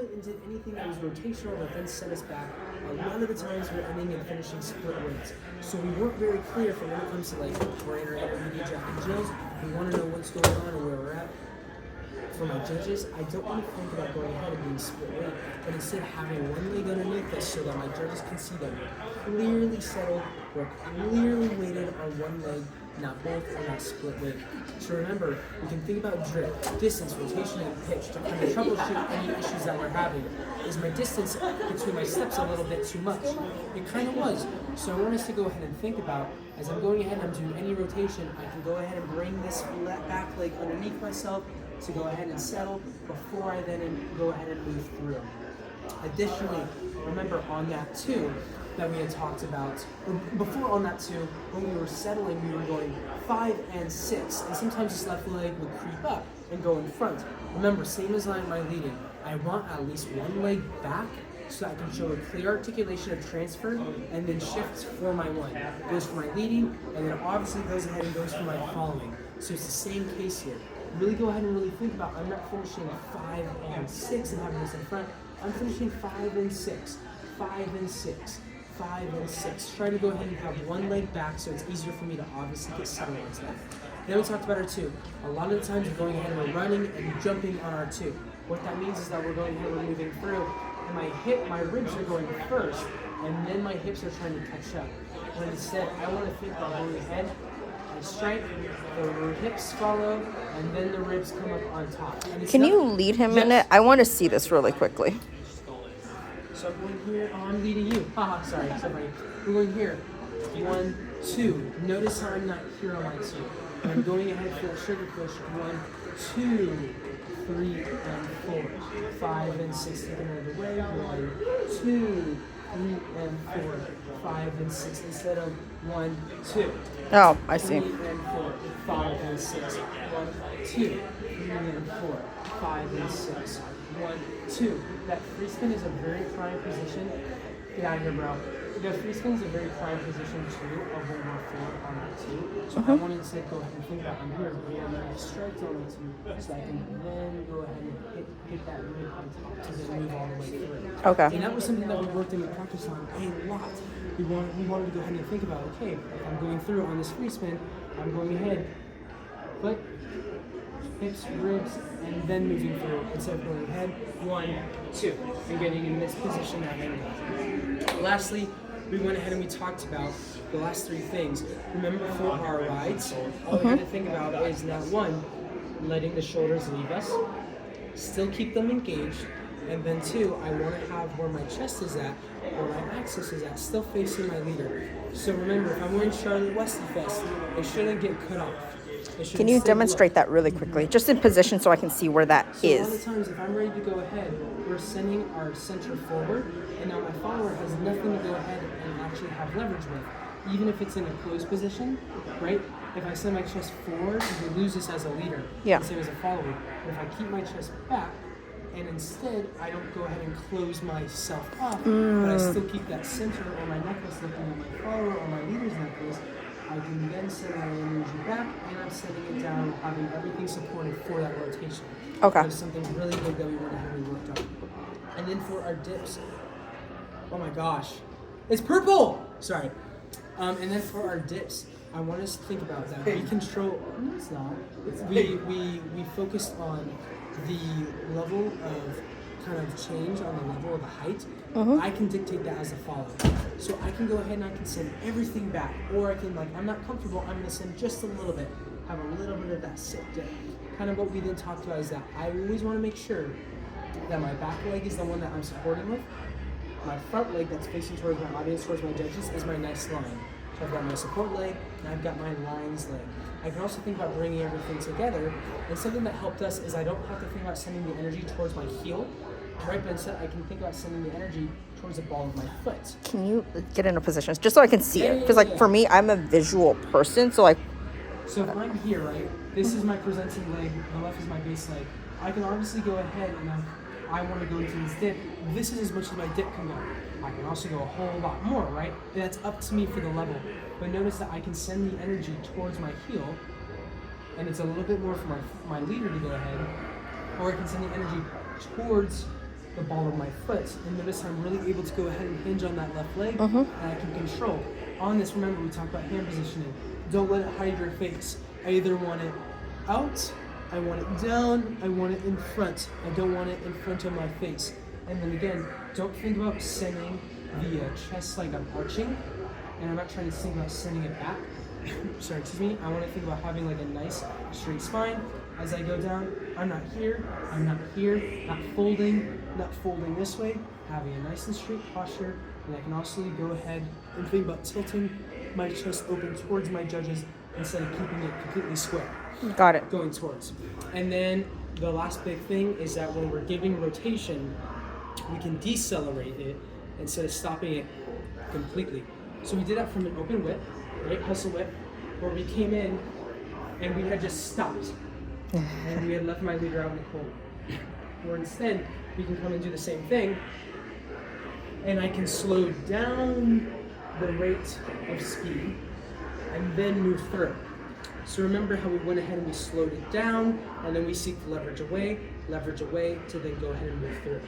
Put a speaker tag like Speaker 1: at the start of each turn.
Speaker 1: went and did anything that was rotational that then set us back, a lot of the times we're ending and finishing split weights. So we weren't very clear for when it comes to like we're in our intermediate jack and Jills. We want to know what's going on and where we're at. For my judges, I don't want to think about going ahead and being split weight, but instead having one leg underneath us so that my judges can see that we're clearly settled, we're clearly weighted on one leg, not both, or not split weight. So remember, we can think about drip, distance, rotation, and pitch to kind of troubleshoot any issues that we're having. Is my distance between my steps a little bit too much? It kind of was. So I want us to go ahead and think about, as I'm going ahead and I'm doing any rotation, I can go ahead and bring this back leg underneath myself to go ahead and settle before I then go ahead and move through. Additionally, remember on that too, that we had talked about, or before on that too, when we were settling, we were going 5 and 6, and sometimes this left leg would creep up and go in front. Remember, same as my leading, I want at least one leg back so I can show a clear articulation of transfer and then shifts for my one. Goes for my leading, and then obviously goes ahead and goes for my following. So it's the same case here. Really go ahead and really think about, I'm not finishing 5 and 6 and having this in front. I'm finishing 5 and 6, 5 and 6, 5 and 6. Try to go ahead and have one leg back so it's easier for me to obviously get settled on that. Then we talked about our 2. A lot of the times we're going ahead and we're running and jumping on our 2. What that means is that we're going ahead and we're moving through, and my ribs are going first, and then my hips are trying to catch up. When instead, I want to think about going ahead, I strike, the hips follow, and then the ribs come up on top.
Speaker 2: Can you lead him in it? I want to see this really quickly.
Speaker 1: So I'm going here. Oh, I'm leading you. Haha, sorry. We're going here. 1, 2. Notice how I'm not here on my 2. And I'm going ahead for that sugar push. 1, 2, 3, and 4. 5 and 6. Take another way. 1, 2, 3, and 4. 5 and 6 instead of 1, 2.
Speaker 2: Oh, I see.
Speaker 1: 3 and 4. 5 and 6. 1, 2, 3 and 4. 5 and 6. 1, 2. That free spin is a very prime position. Get out of here, bro. The free spin is a very prime position too of when we're forward on that 2. So I wanted to say go ahead and think about I'm here and then strike on the 2 so I can then go ahead and hit that rib on top to then move all the way through.
Speaker 2: Okay.
Speaker 1: And that was something that we worked in the practice on a lot. We wanted to go ahead and think about, okay, if I'm going through on this free spin, I'm going ahead, foot, hips, ribs, and then moving through instead of going ahead, 1, 2, and getting in this position that way. Lastly, we went ahead and we talked about the last 3 things. Remember for our rides, all we got to think about is not 1, letting the shoulders leave us, still keep them engaged, and then 2, I want to have where my chest is at, where my axis is at, still facing my leader. So remember, if I'm wearing Charlotte Westy Vest, it shouldn't get cut off.
Speaker 2: Can you demonstrate that really quickly? Just in position so I can see where that
Speaker 1: so
Speaker 2: is.
Speaker 1: A lot of times, if I'm ready to go ahead, we're sending our center forward, and now my follower has nothing to go ahead and actually have leverage with. Even if it's in a closed position, right? If I send my chest forward, we lose this as a leader,
Speaker 2: Yeah.
Speaker 1: the same as a follower. But if I keep my chest back, and instead I don't go ahead and close myself up, but I still keep that center or my necklace looking at my follower or my leader's necklace, I can then send my energy back, and I'm sending it down, having everything supported for that rotation.
Speaker 2: Okay.
Speaker 1: That was something really big that we went ahead and worked on. And then for our dips, oh my gosh, it's purple! Sorry. And then for our dips, I want us to think about that. We control, no it's not. We focused on the level of kind of change on the level of the height. I can dictate that as a follower. So I can go ahead and I can send everything back, or I can I'm not comfortable, I'm gonna send just a little bit, have a little bit of that sit dip. Kind of what we then talked about is that I always wanna make sure that my back leg is the one that I'm supporting with. My front leg that's facing towards my audience, towards my judges, is my nice line. So I've got my support leg, and I've got my lines leg. I can also think about bringing everything together, and something that helped us is I don't have to think about sending the energy towards my heel, right? But instead I can think about sending the energy towards the ball of my foot.
Speaker 2: Can you get in a position just so I can see it? Because for me, I'm a visual person, so
Speaker 1: So if I'm here, right, this is my presenting leg, the left is my base leg. I can obviously go ahead and I want to go into this dip. This is as much as my dip can go. I can also go a whole lot more, right? And that's up to me for the level. But notice that I can send the energy towards my heel, and it's a little bit more for my leader to go ahead, or I can send the energy towards the ball of my foot. And notice I'm really able to go ahead and hinge on that left leg, and I can control. On this, remember, we talked about hand positioning. Don't let it hide your face. I either want it out, I want it down, I want it in front. I don't want it in front of my face. And then again, don't think about sending the chest like I'm arching, and I'm not trying to think about sending it back. Sorry, excuse me. I want to think about having like a nice straight spine. As I go down, I'm not here, not folding this way, having a nice and straight posture, and I can also go ahead and think about tilting my chest open towards my judges instead of keeping it completely square.
Speaker 2: Got it.
Speaker 1: Going towards. And then the last big thing is that when we're giving rotation, we can decelerate it instead of stopping it completely. So we did that from an open whip, right? Hustle whip, where we came in and we had just stopped. And we had left my leader out in the cold. Or instead, we can come and do the same thing, and I can slow down the rate of speed and then move through. So remember how we went ahead and we slowed it down, and then we seek to leverage away to then go ahead and move through.